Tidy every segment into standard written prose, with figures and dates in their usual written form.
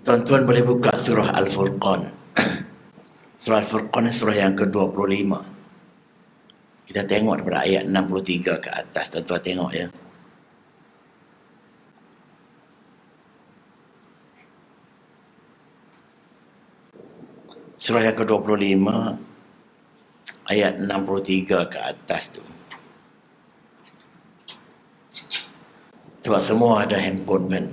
Tuan-tuan boleh buka surah Al-Furqan. Surah Al-Furqan surah yang ke-25. Kita tengok daripada ayat 63 ke atas. Tuan-tuan tengok ya. Surah yang ke-25 ayat 63 ke atas tu. Sebab semua ada handphone kan.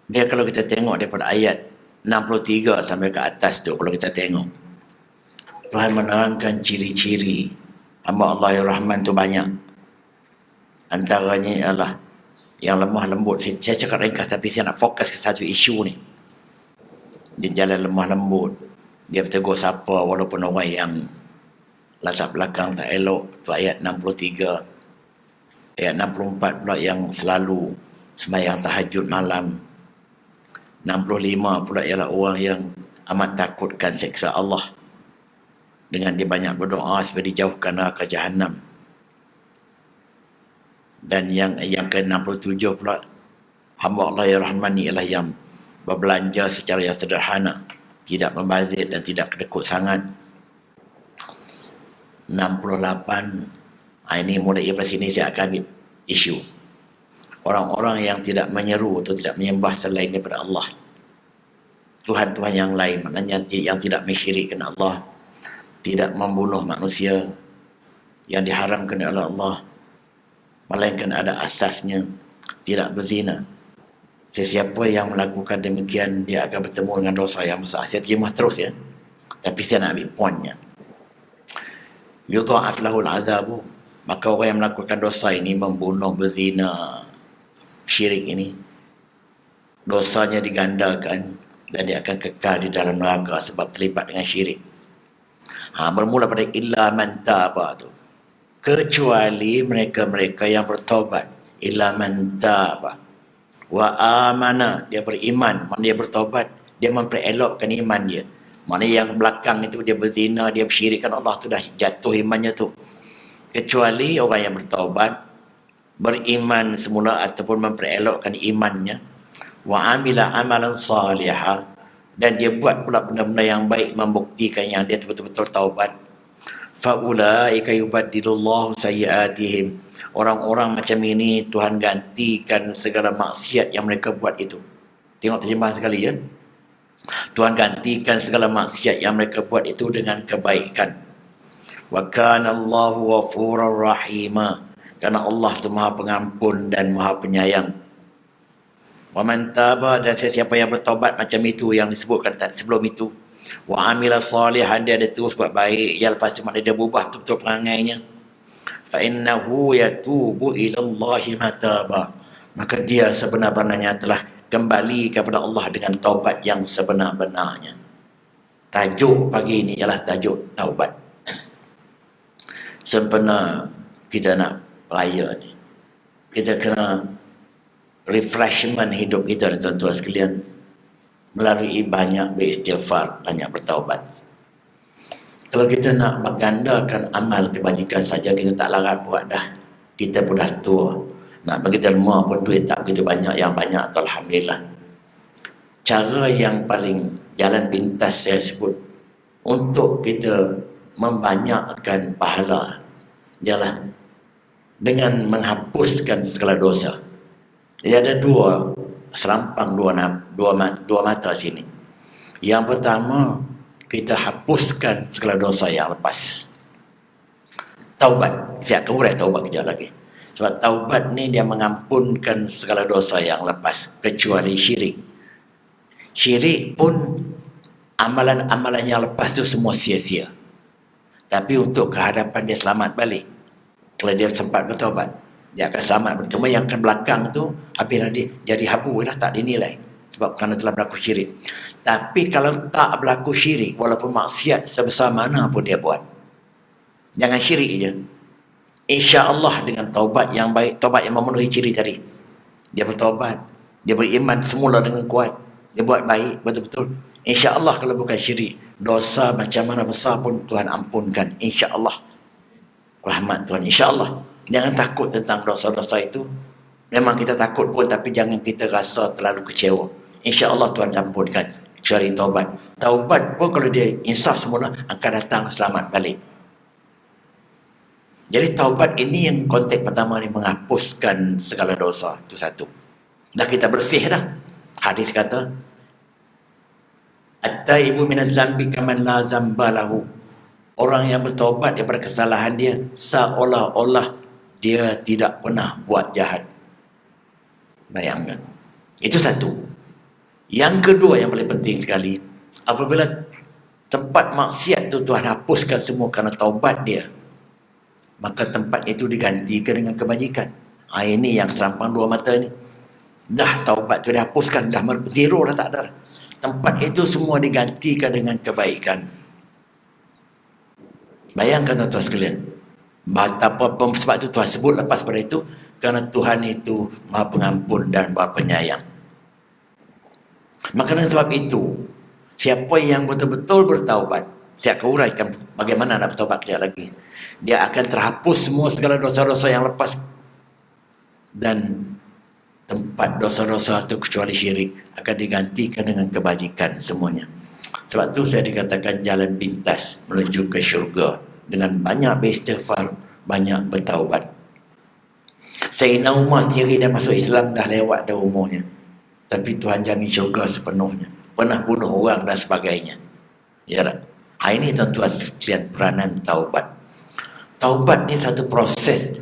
Dia kalau kita tengok daripada ayat 63 sampai ke atas tu, kalau kita tengok, Tuhan menerangkan ciri-ciri hamba Allah yang Rahman tu banyak. Antaranya ialah yang lemah lembut. Saya cakap ringkas tapi saya nak fokus ke satu isu ni. Dia jalan lemah lembut. Dia bertegur siapa walaupun orang yang latar belakang tak elok. Tu ayat 63. Ayat 64 pula yang selalu sembahyang tahajud malam. 65 pula ialah orang yang amat takutkan seksa Allah. Dengan dia banyak berdoa supaya dijauhkan neraka Jahannam. Dan yang ke-67 pula, hamba Allah yang Rahman ni ialah yang berbelanja secara yang sederhana, tidak membazir dan tidak kedekut sangat. 68, ini mulai dari sini saya akan ambil isu. Orang-orang yang tidak menyeru atau tidak menyembah selain daripada Allah, Tuhan-Tuhan yang lain, maknanya yang tidak mensyirikkan Allah, tidak membunuh manusia yang diharamkan oleh Allah, melainkan ada asasnya, tidak berzina. Sesiapa yang melakukan demikian, dia akan bertemu dengan dosa yang besar. Saya terjemah terus ya, tapi saya nak ambil poinnya. Yudha'af lahul azabu, maka orang yang melakukan dosa ini, membunuh, berzina, syirik ini, dosanya digandakan dan dia akan kekal di dalam neraka sebab terlibat dengan syirik. Bermula pada illa man taba tu, kecuali mereka-mereka yang bertobat. Illa man taba wa amana, dia beriman, maknanya dia bertobat, dia memperelokkan iman dia. Maknanya yang belakang itu dia berzina, dia mensyirikkan Allah tu dah jatuh imannya tu. Kecuali orang yang bertobat, beriman semula ataupun memperelokkan imannya, wa amila amalan salihah, dan dia buat pula benda-benda yang baik membuktikan yang dia betul-betul taubat. Faulaika yubaddilullahu sayyiatihim, orang-orang macam ini Tuhan gantikan segala maksiat yang mereka buat itu. Tengok terjemahan sekali ya. Tuhan gantikan segala maksiat yang mereka buat itu dengan kebaikan. Wa kana Allahu ghafurur rahima, karena Allah tu Maha Pengampun dan Maha Penyayang. Wa man taba, dan sesiapa yang bertobat macam itu yang disebutkan sebelum itu, wa amila salihan, dia ada terus buat baik, ya lepas tu maknanya dia berubah betul-betul perangainya, fa innahu yatubu ila Allahi mataba, maka dia sebenar-benarnya telah kembali kepada Allah dengan taubat yang sebenar-benarnya. Tajuk pagi ini ialah tajuk taubat. Sempena kita nak raya ni, kita kena refreshment hidup kita, tuan-tuan sekalian, melalui banyak beristighfar, banyak bertaubat. Kalau kita nak bergandakan amal kebajikan saja, kita tak larat buat dah. Kita pun dah tua. Nak bagi derma pun duit tak begitu banyak, yang banyak tu alhamdulillah. Cara yang paling jalan pintas saya sebut untuk kita membanyakkan pahala ialah dengan menghapuskan segala dosa. Dia ada dua serampang, dua mata sini. Yang pertama, kita hapuskan segala dosa yang lepas. Taubat, saya akan urai taubat kejap lagi. Sebab taubat ni dia mengampunkan segala dosa yang lepas, kecuali syirik. Syirik pun amalan-amalan yang lepas tu semua sia-sia. Tapi untuk kehadapan dia selamat balik. Kalau dia sempat bertaubat, dia akan selamat. Cuma yang ke belakang tu habislah dia jadi habu dah, tak dinilai sebab kerana telah berlaku syirik. Tapi kalau tak berlaku syirik, walaupun maksiat sebesar mana pun dia buat, jangan syirik je, insya-Allah dengan taubat yang baik, taubat yang memenuhi ciri tadi, dia bertaubat, dia beriman semula dengan kuat, dia buat baik betul-betul, insya-Allah kalau bukan syirik, dosa macam mana besar pun Tuhan ampunkan, insya-Allah. Rahmat Tuhan, insya-Allah. Jangan takut tentang dosa-dosa itu. Memang kita takut pun, tapi jangan kita rasa terlalu kecewa. InsyaAllah Tuhan ampunkan kecuali taubat. Taubat pun kalau dia insaf semula akan datang selamat balik. Jadi taubat ini yang konteks pertama ni, menghapuskan segala dosa. Itu satu. Dah kita bersih dah. Hadis kata, at-taibu minaz zambi kaman la zamba lahu. Orang yang bertaubat daripada kesalahan dia seolah-olah dia tidak pernah buat jahat. Bayangkan. Itu satu. Yang kedua yang paling penting sekali, apabila tempat maksiat tu Tuhan hapuskan semua kerana taubat dia, maka tempat itu digantikan dengan kebajikan. Ini yang serampang dua mata ni. Dah taubat tu dihapuskan, dah zero dah, tak ada. Tempat itu semua digantikan dengan kebaikan. Bayangkan tuan-tuan sekalian, betapa sebab itu Tuhan sebut lepas pada itu, kerana Tuhan itu Maha Pengampun dan Maha Penyayang. Maka dengan sebab itu, siapa yang betul-betul bertaubat, saya akan uraikan bagaimana nak bertaubat sekali lagi. Dia akan terhapus semua segala dosa-dosa yang lepas, dan tempat dosa-dosa itu kecuali syirik akan digantikan dengan kebajikan semuanya. Sebab tu saya dikatakan jalan pintas menuju ke syurga dengan banyak beristighfar, banyak bertaubat. Sayyidina Umar sendiri dah masuk Islam, dah lewat dah umurnya, tapi Tuhan jamin syurga sepenuhnya. Pernah bunuh orang dan sebagainya. Ya tak? Ini tuan-tuan sekalian peranan taubat. Taubat ni satu proses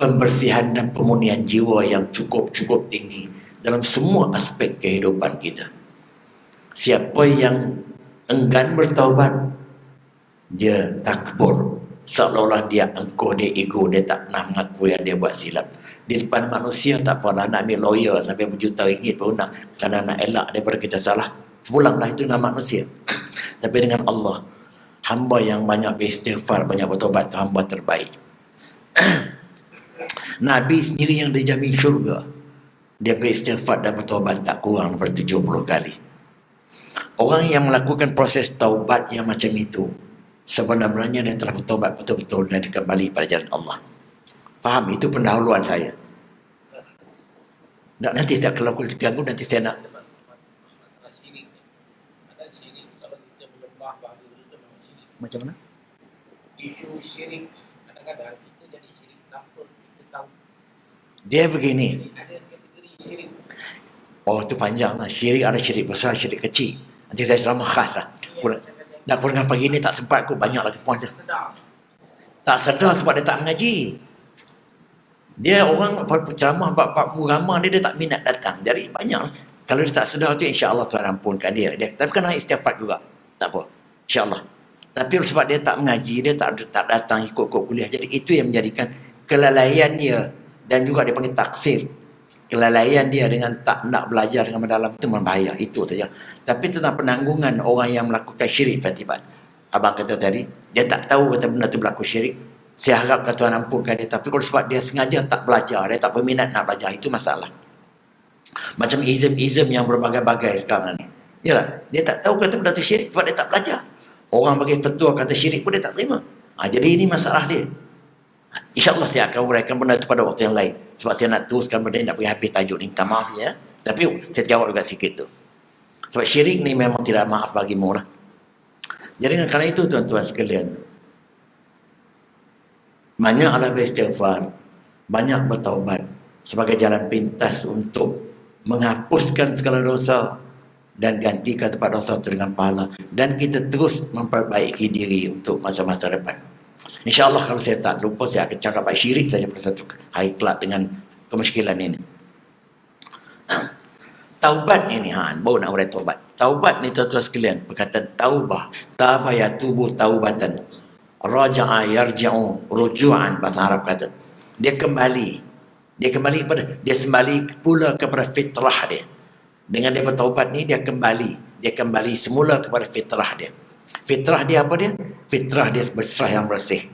pembersihan dan pemurnian jiwa yang cukup tinggi dalam semua aspek kehidupan kita. Siapa yang enggan bertaubat, dia takbur, seolah-olah dia angkuh, dia ego, dia tak pernah mengaku yang dia buat silap. Di depan manusia tak apalah, nak ambil lawyer sampai berjuta ringgit pun nak, kerana nak elak daripada kita salah, pulanglah, itu nama manusia. Tapi dengan Allah, hamba yang banyak beristighfar, banyak bertaubat, itu hamba terbaik. Nabi sendiri yang dijamin syurga, dia beristighfar dan bertaubat tak kurang daripada 70 kali. Orang yang melakukan proses taubat yang macam itu, sebenarnya dia telah bertaubat betul-betul dan dia kembali pada jalan Allah. Faham? Itu pendahuluan saya. Nanti tak, kalau aku ganggu, nanti saya nak. Macam mana? Isu syirik, kadang-kadang kita jadi syirik tanpa kita tahu. Dia begini. Ada kategori syirik. Oh, itu panjang lah. Syirik ada syirik besar, syirik kecil. Nanti saya ceramah khas lah. Nak kurang pagi ni tak sempat, aku banyak lagi puan saya. Tak sedar sebab dia tak mengaji. Dia orang ceramah bab agama dia tak minat datang. Jadi banyak. Kalau dia tak sedar tu, insya-Allah Tuhan ampunkan dia. Tapi kena istighfar juga. Tak apa. Insya-Allah. Tapi sebab dia tak mengaji, dia tak datang ikut-ikut kuliah. Jadi itu yang menjadikan kelalaian dia, dan juga dia panggil taksir. Kelalaian dia dengan tak nak belajar dengan mendalam itu berbahaya. Itu saja. Tapi tentang penanggungan orang yang melakukan syirik, Fatibah, abang kata tadi, dia tak tahu kata benda itu berlaku syirik. Saya harap kata Tuhan ampunkan dia. Tapi kalau sebab dia sengaja tak belajar, dia tak berminat nak belajar, itu masalah. Macam izm yang berbagai-bagai sekarang ni. Yalah, dia tak tahu kata benda itu syirik sebab dia tak belajar. Orang bagi fatwa kata syirik pun dia tak terima. Jadi ini masalah dia. InsyaAllah saya akan uraikan benda itu pada waktu yang lain. Sebab saya nak teruskan benda ini, nak pergi habis tajuk ni. Minta maaf ya. Tapi saya jawab juga sikit tu. Sebab syirik ni memang tidak maaf bagimu lah. Jadi kerana itu tuan-tuan sekalian, banyaklah beristighfar, banyak bertaubat sebagai jalan pintas untuk menghapuskan segala dosa dan gantikan tempat dosa itu dengan pahala, dan kita terus memperbaiki diri untuk masa-masa depan. InsyaAllah kalau saya tak lupa, saya akan cakap baik syirik saja pada satu hari kelak dengan kemusykilan ini. Taubat ini, baru nak urai taubat. Taubat ni tuan-tuan sekalian, perkataan taubah, taba yatubu taubatan, raja'a yarja'u ruju'an, bahasa Arab kata. Dia kembali pula kepada fitrah dia. Dengan dia bertaubat ni, dia kembali semula kepada fitrah dia. Fitrah dia apa dia? Fitrah dia fitrah yang bersih.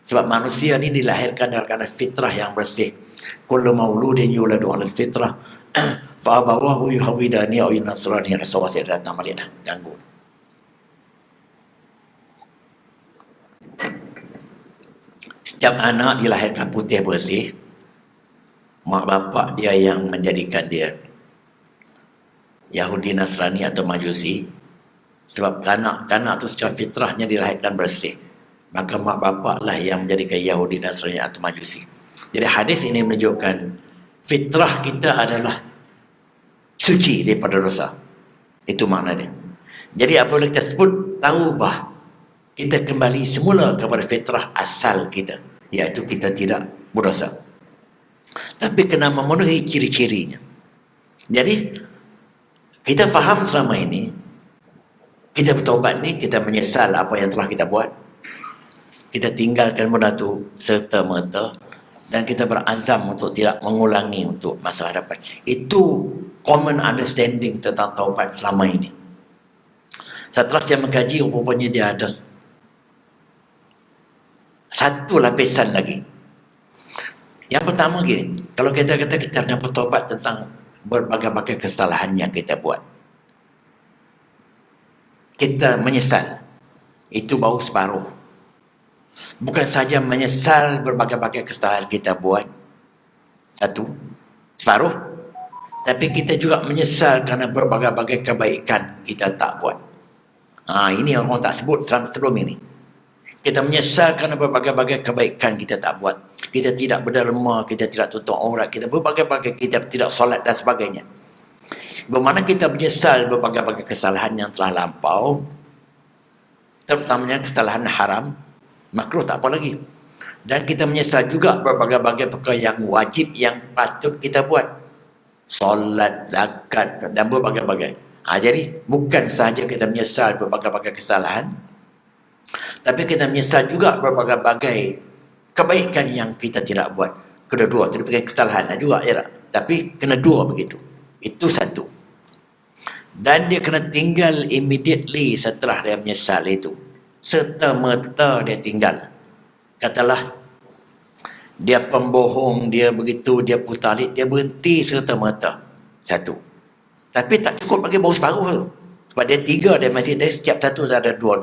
Sebab manusia ni dilahirkan dalam keadaan fitrah yang bersih. Kullu mauludin yuladu 'alal fitrah fa abawahu yuhawidani aw yunasrani. Rasulullah saya datang balik dah ganggu. Setiap anak dilahirkan putih bersih. mak bapak dia yang menjadikan dia Yahudi, Nasrani atau Majusi, sebab kanak-kanak tu secara fitrahnya dilahirkan bersih, maka mak bapak lah yang menjadikan Yahudi, Nasrani atau Majusi. Jadi hadis ini menunjukkan fitrah kita adalah suci daripada dosa. Itu makna dia. Jadi apabila kita sebut taubah, kita kembali semula kepada fitrah asal kita, iaitu kita tidak berdosa. Tapi kena memenuhi ciri-cirinya. Jadi kita faham selama ini, kita bertaubat ni, kita menyesal apa yang telah kita buat, kita tinggalkan benda tu serta-merta, dan kita berazam untuk tidak mengulangi untuk masa hadapan. Itu common understanding tentang taubat selama ini. Setelah saya mengkaji, rupanya dia ada satu lapisan lagi. Yang pertama gini, kalau kita kata kita nak bertaubat tentang berbagai-bagai kesalahan yang kita buat, kita menyesal, itu baru separuh. Bukan saja menyesal berbagai-bagai kesalahan kita buat, satu, separuh, tapi kita juga menyesal kerana berbagai-bagai kebaikan kita tak buat. Ini yang orang tak sebut sebelum ini. Kita menyesal kerana berbagai-bagai kebaikan kita tak buat. Kita tidak berderma, kita tidak tutup aurat, kita berbagai-bagai, kita tidak solat dan sebagainya. Bermakna kita menyesal berbagai-bagai kesalahan yang telah lampau, terutamanya kesalahan haram, makruh tak apa lagi. Dan kita menyesal juga berbagai-bagai perkara yang wajib yang patut kita buat. Solat, zakat dan berbagai-bagai. Jadi bukan sahaja kita menyesal berbagai-bagai kesalahan, tapi kita menyesal juga berbagai-bagai kebaikan yang kita tidak buat. Kedua-dua, itu bukan kesalahan juga ya tak? Tapi kena dua begitu. Itu satu. Dan dia kena tinggal immediately setelah dia menyesal itu. Serta-merta dia tinggal. Katalah dia pembohong, dia begitu, dia putalik, dia berhenti serta-merta. Satu. Tapi tak cukup bagi baru separuh tu. Sebab dia tiga, dia masih ada, setiap satu ada dua.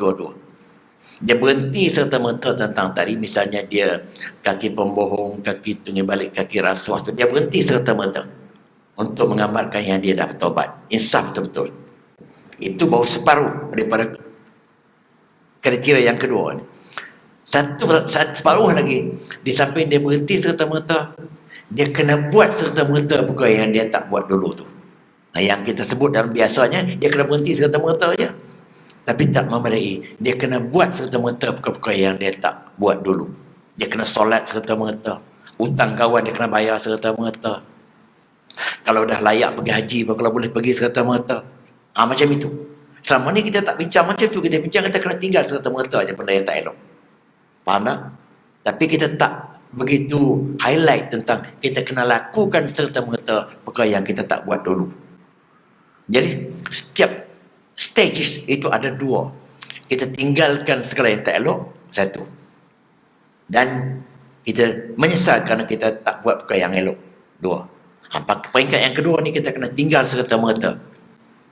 Dia berhenti serta-merta tentang tadi, misalnya dia kaki pembohong, kaki tunggu balik, kaki rasuah, dia berhenti serta-merta untuk menggambarkan yang dia dah bertaubat, insaf betul-betul. Itu baru separuh daripada kriteria yang kedua ni. Separuh lagi, di samping dia berhenti serta-merta, dia kena buat serta-merta perkara yang dia tak buat dulu tu. Yang kita sebut dalam biasanya, dia kena berhenti serta-merta je, tapi tak memadai. Dia kena buat serta-merta perkara-perkara yang dia tak buat dulu. Dia kena solat serta-merta, hutang kawan dia kena bayar serta-merta, kalau dah layak pergi haji, kalau boleh pergi serta-merta. Macam itu. Selama ni kita tak bincang macam tu. Kita bincang, kita kena tinggal serta-merta aja benda yang tak elok. Faham tak? Tapi kita tak begitu highlight tentang kita kena lakukan serta-merta perkara yang kita tak buat dulu. Jadi setiap stages itu ada dua. Kita tinggalkan segala yang tak elok, satu. Dan kita menyesal kerana kita tak buat perkara yang elok, dua. Peringkat yang kedua ni kita kena tinggal serta-merta.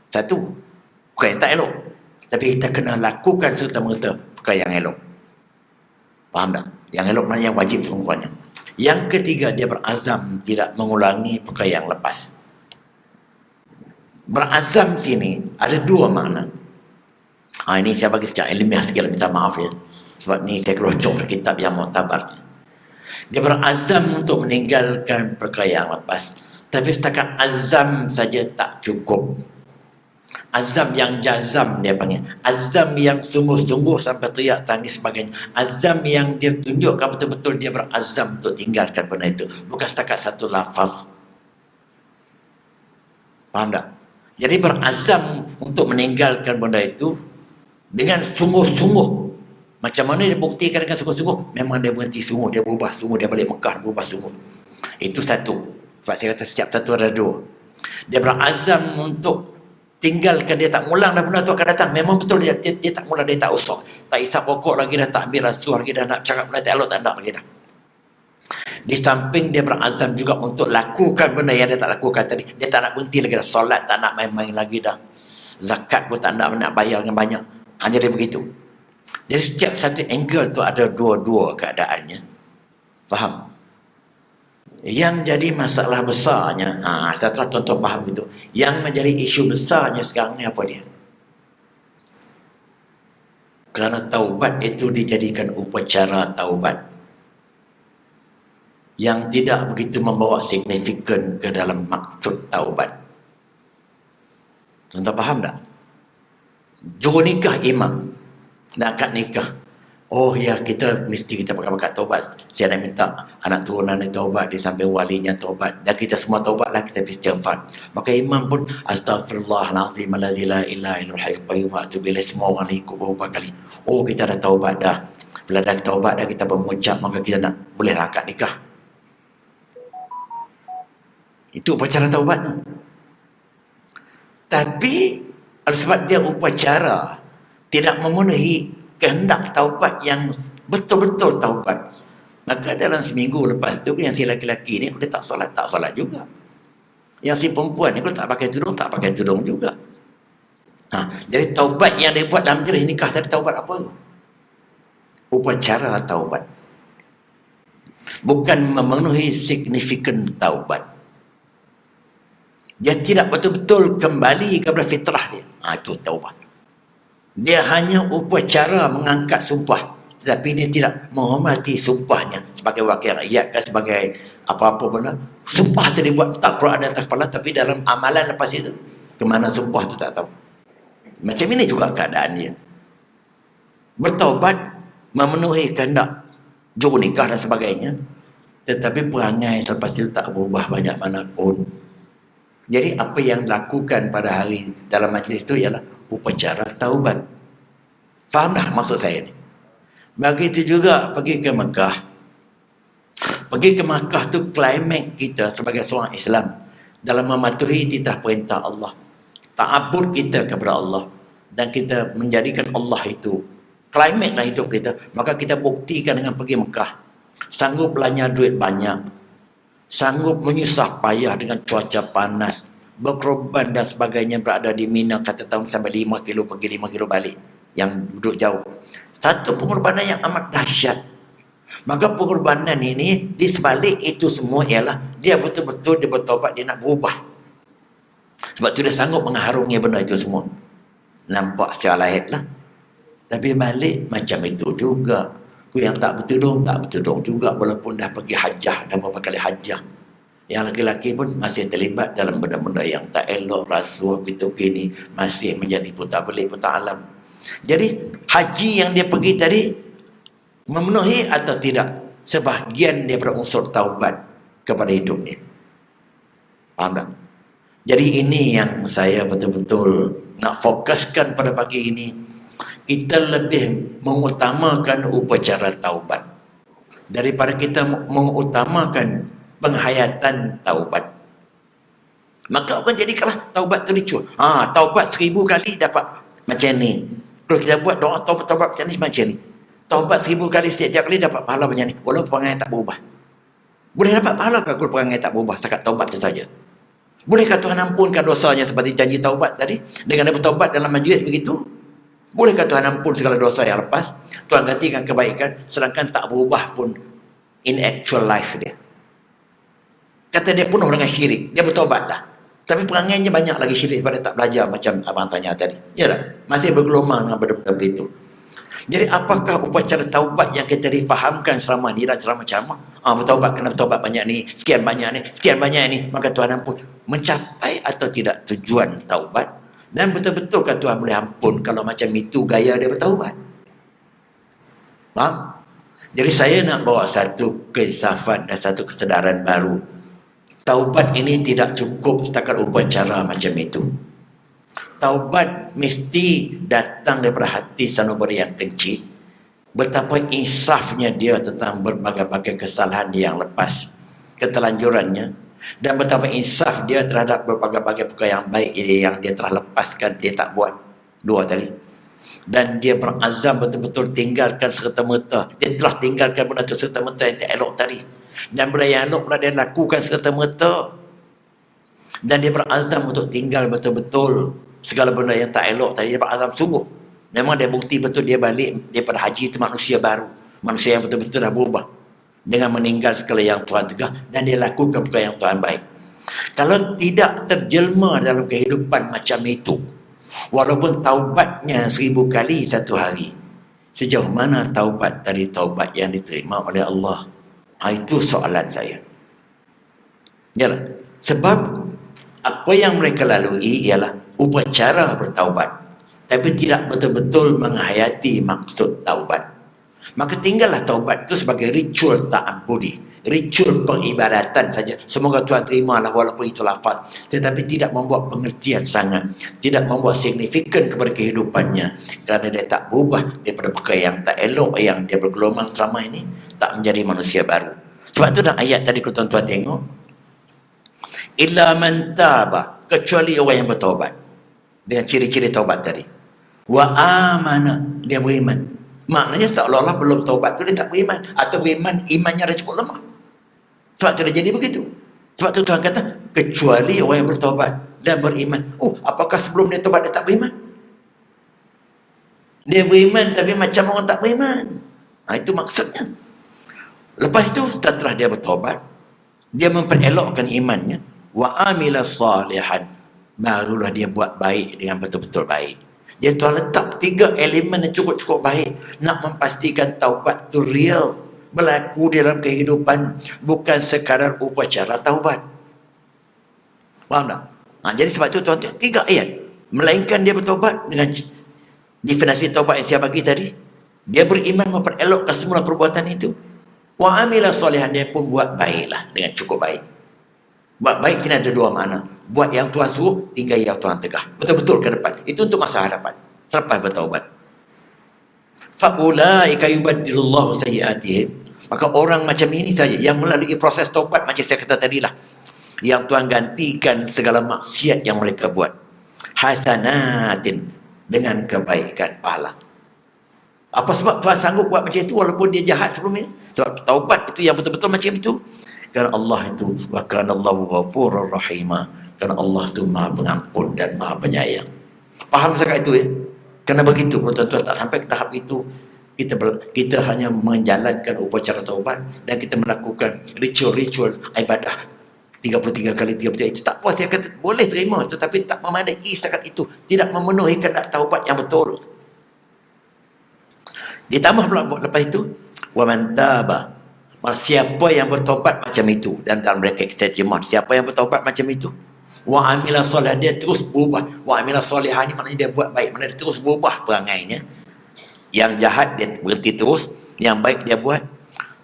Satu, perkara yang tak elok, tapi kita kena lakukan serta-merta perkara yang elok. Faham tak? Yang elok mana yang wajib semuanya. Yang ketiga, dia berazam tidak mengulangi perkara yang lepas. Berazam sini ada dua makna. Ini saya bagi secara ilmiah sikit, minta maaf ya. Sebab ni saya kerucuk kitab yang muktabar. Dia berazam untuk meninggalkan perkara yang lepas. Tapi setakat azam saja tak cukup. Azam yang jazam dia panggil. Azam yang sungguh-sungguh sampai teriak tangis sebagainya. Azam yang dia tunjukkan betul-betul dia berazam untuk tinggalkan benda itu. Bukan setakat satu lafaz. Faham tak? Jadi berazam untuk meninggalkan benda itu dengan sungguh-sungguh. Macam mana dia buktikan dengan sungguh-sungguh? Memang dia berhenti sungguh, dia berubah sungguh, dia balik Mekah, berubah sungguh. Itu satu. Sebab saya kata setiap satu ada dua. Dia berazam untuk tinggalkan, dia tak ngulang dah benda tu akan datang. Memang betul dia tak ngulang, dia tak usah. Tak isap pokok lagi dah, tak ambil rasuah lagi dah, nak cakap benda tak elok tak nak lagi dah. Di samping dia berazam juga untuk lakukan benda yang dia tak lakukan tadi. Dia tak nak berhenti lagi dah. Solat tak nak main-main lagi dah. Zakat pun tak nak bayar dengan banyak. Hanya dia begitu. Jadi setiap satu angle tu ada dua-dua keadaannya. Faham? Yang jadi masalah besarnya, setelah tuan-tuan faham gitu, yang menjadi isu besarnya sekarang ni apa dia? Kerana taubat itu dijadikan upacara taubat yang tidak begitu membawa signifikan ke dalam maksud taubat. Tuan-tuan faham tak? Juru nikah imam nak akad nikah. Oh ya, kita mesti kita pakai taubat. Saya nak minta anak turunan dia taubat, di samping walinya taubat, dan kita semua taubatlah, kita istighfar. Maka imam pun astaghfirullahalazim allazi la ilaha illal hayyul qayyum wa atubu ilaih, semua orang ikut beberapa kali. Oh, kita dah taubat dah. Bila dah taubat dah, kita mengucap, maka kita nak boleh akad nikah. Itu upacara taubat tu. Tapi sebab dia upacara tidak memenuhi kehendak taubat yang betul-betul taubat, maka dalam seminggu lepas tu yang si laki-laki ni dia tak solat juga. Yang si perempuan ni kalau tak pakai tudung juga. Jadi taubat yang dia buat dalam majlis nikah tadi, taubat apa tu? Upacara taubat, bukan memenuhi signifikan taubat. Dia tidak betul-betul kembali kepada fitrah dia. Itu taubat. Dia hanya upacara mengangkat sumpah, tetapi dia tidak menghormati sumpahnya sebagai wakil rakyat kan, sebagai apa-apa benda. Sumpah tu dia buat tak Quran atas kepala, tapi dalam amalan lepas itu kemana sumpah tu tak tahu. Macam ini juga keadaan dia. Bertaubat memenuhi kehendak juru nikah dan sebagainya, tetapi perangai selepas itu tak berubah banyak mana pun. Jadi apa yang dilakukan pada hari dalam majlis itu ialah upacara taubat. Faham dah maksud saya ni? Begitu juga pergi ke Mekah. Pergi ke Mekah tu klimaks kita sebagai seorang Islam dalam mematuhi titah perintah Allah, ta'abbud kita kepada Allah, dan kita menjadikan Allah itu klimaks dalam hidup kita. Maka kita buktikan dengan pergi Mekah. Sanggup belanja duit banyak, sanggup menyusah payah dengan cuaca panas, berkorban dan sebagainya, berada di Mina kata tahun sampai 5 kilo pergi 5 kilo balik, yang duduk jauh. Satu pengorbanan yang amat dahsyat. Maka pengorbanan ini di sebalik itu semua ialah dia betul-betul dia bertaubat, dia nak berubah. Sebab tu dia sanggup mengharungi benda itu semua. Nampak secara lahir lah. Tapi balik macam itu juga. Yang tak bertudung juga, walaupun dah pergi hajah, dah beberapa kali hajah. Yang laki-laki pun masih terlibat dalam benda-benda yang tak elok, rasuah, gitu gini, masih menjadi putar belik, putar alam. Jadi haji yang dia pergi tadi memenuhi atau tidak sebahagian daripada unsur taubat kepada hidup ni. Faham tak? Jadi ini yang saya betul-betul nak fokuskan pada pagi ini. Kita lebih mengutamakan upacara taubat daripada kita mengutamakan penghayatan taubat. Maka orang jadikanlah taubat tu lucu. Taubat 1000 kali dapat macam ni. Kalau kita buat doa taubat macam ni. Taubat 1000 kali setiap kali dapat pahala macam ni, walaupun perangai tak berubah. Boleh dapat pahala kalau perangai tak berubah, setakat taubat tu saja. Bolehkah Tuhan ampunkan dosanya seperti janji taubat tadi dengan dia bertaubat dalam majlis begitu? Bolehkah Tuhan ampun segala dosa yang lepas? Tuhan gantikan kebaikan, sedangkan tak berubah pun in actual life dia. Kata dia penuh dengan syirik, dia bertaubat dah, tapi perangainya banyak lagi syirik sebab dia tak belajar macam abang tanya tadi. Ya tak? Masih bergelumang dengan benda-benda begitu. Jadi apakah upacara taubat yang kita difahamkan selama ni dalam ceramah-ceramah? Bertaubat, kena bertaubat banyak ni, sekian banyak ni, maka Tuhan ampun. Mencapai atau tidak tujuan taubat? Dan betul-betulkah Tuhan boleh ampun kalau macam itu gaya dia bertaubat? Faham? Jadi saya nak bawa satu keinsafan dan satu kesedaran baru. Taubat ini tidak cukup setakat upacara macam itu. Taubat mesti datang daripada hati sanubari yang kencik. Betapa insafnya dia tentang berbagai-bagai kesalahan yang lepas, ketelanjurannya. Dan betapa insaf dia terhadap berbagai-bagai perkara yang baik yang dia telah lepaskan, dia tak buat. Dua tadi. Dan dia berazam betul-betul tinggalkan serta-merta. Dia telah tinggalkan benda itu serta-merta yang tak elok tadi. Dan benda yang elok pula dia lakukan serta-merta. Dan dia berazam untuk tinggal betul-betul segala benda yang tak elok tadi. Dia berazam sungguh. Memang dia bukti betul dia balik daripada haji itu manusia baru. Manusia yang betul-betul dah berubah. dengan meninggal segala yang Tuhan tegah, dan dia lakukan perkara yang Tuhan baik. Kalau tidak terjelma dalam kehidupan macam itu, walaupun taubatnya 1000 kali satu hari, sejauh mana taubat dari taubat yang diterima oleh Allah? Itu soalan saya. Yalah. Sebab apa yang mereka lalui ialah upacara bertaubat, tapi tidak betul-betul menghayati maksud taubat. Maka tinggallah taubat itu sebagai ritual ta'abbudi, ritual peribadatan saja. Semoga Tuhan terimalah walaupun itu lafaz, tetapi tidak membuat pengertian sangat, tidak membuat signifikan kepada kehidupannya, kerana dia tak berubah daripada perkara yang tak elok yang dia bergelumang selama ini, tak menjadi manusia baru. Sebab tu dalam ayat tadi kalau tuan-tuan tengok, illa man taba, kecuali orang yang bertaubat, dengan ciri-ciri taubat tadi. Wa amana, dia beriman. Maknanya seolah-olah belum taubat tu dia tak beriman, atau beriman imannya dah cukup lemah. Sebab tu dia jadi begitu. Sebab tu Tuhan kata kecuali orang yang bertaubat dan beriman. Apakah sebelum dia taubat dia tak beriman? Dia beriman tapi macam orang tak beriman. Itu maksudnya. Lepas itu setelah dia bertaubat, dia memperelokkan imannya, wa amila salihan, barulah dia buat baik dengan betul-betul baik. Dia Tuhan letak 3 elemen yang cukup-cukup baik nak memastikan taubat tu real, berlaku dalam kehidupan, bukan sekadar upacara taubat. Faham tak? Jadi sebab tu Tuhan 3 ayat, melainkan dia bertaubat dengan definisi taubat yang saya bagi tadi. Dia beriman memperelokkan semula perbuatan itu. Wa amila salihan, dia pun buat baiklah dengan cukup baik. Buat baik sini ada 2 makna. Buat yang Tuhan suruh, tinggal yang Tuhan tegah, betul-betul ke depan. Itu untuk masa hadapan selepas bertaubat. Faulaika yubaddilullahu sayyi'atihim, maka orang macam ini saja yang melalui proses taubat macam saya kata tadilah, yang Tuhan gantikan segala maksiat yang mereka buat hasanatin, dengan kebaikan pahala. Apa sebab Tuhan sanggup buat macam itu walaupun dia jahat sebelum ini? Sebab taubat itu yang betul-betul macam itu. Kerana Allah itu, wa kana Allahu ghafurur rahima, kerana Allah itu Maha Pengampun dan Maha Penyayang. Faham sangat itu ya? Kerana begitu, kalau tuan-tuan tak sampai ke tahap itu, kita hanya menjalankan upacara taubat dan kita melakukan ritual ibadah 33 kali 33, itu tak puas. Dia kata boleh terima, tetapi tak memadai setakat itu, tidak memenuhi kehendak taubat yang betul. Ditambah pula lepas itu, wa man taba, siapa yang bertaubat macam itu, dan dalam bracket kita terjemah siapa yang bertaubat macam itu, wa amila soleh, dia terus berubah. Wa amila solehah ni maknanya dia buat baik, maknanya dia terus berubah perangainya. Yang jahat dia berhenti terus, yang baik dia buat.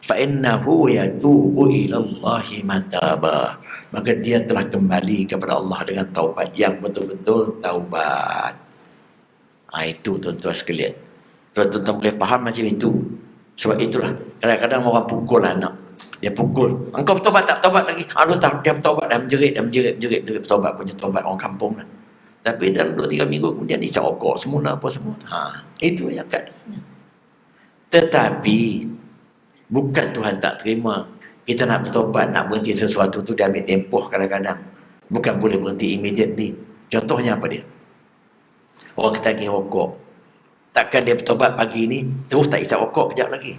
Fa innahu yatubu ilallahi mataba, maka dia telah kembali kepada Allah dengan taubat yang betul-betul taubat. Itu tuan-tuan sekalian, kalau tuan-tuan boleh faham macam itu. Sebab itulah kadang-kadang orang pukul anak, dia pukul, engkau bertaubat tak taubat lagi. Dia bertaubat dah menjerit bertaubat, punya taubat orang kampung lah. Tapi dalam 2-3 minggu kemudian dia cokok semula apa semua. Itu yang keadaannya. Tetapi bukan Tuhan tak terima kita nak bertaubat, nak berhenti sesuatu tu dia ambil tempoh kadang-kadang. Bukan boleh berhenti immediately. Contohnya apa dia? Orang ketagih rokok, takkan dia bertaubat pagi ni terus tak isap rokok kejap lagi.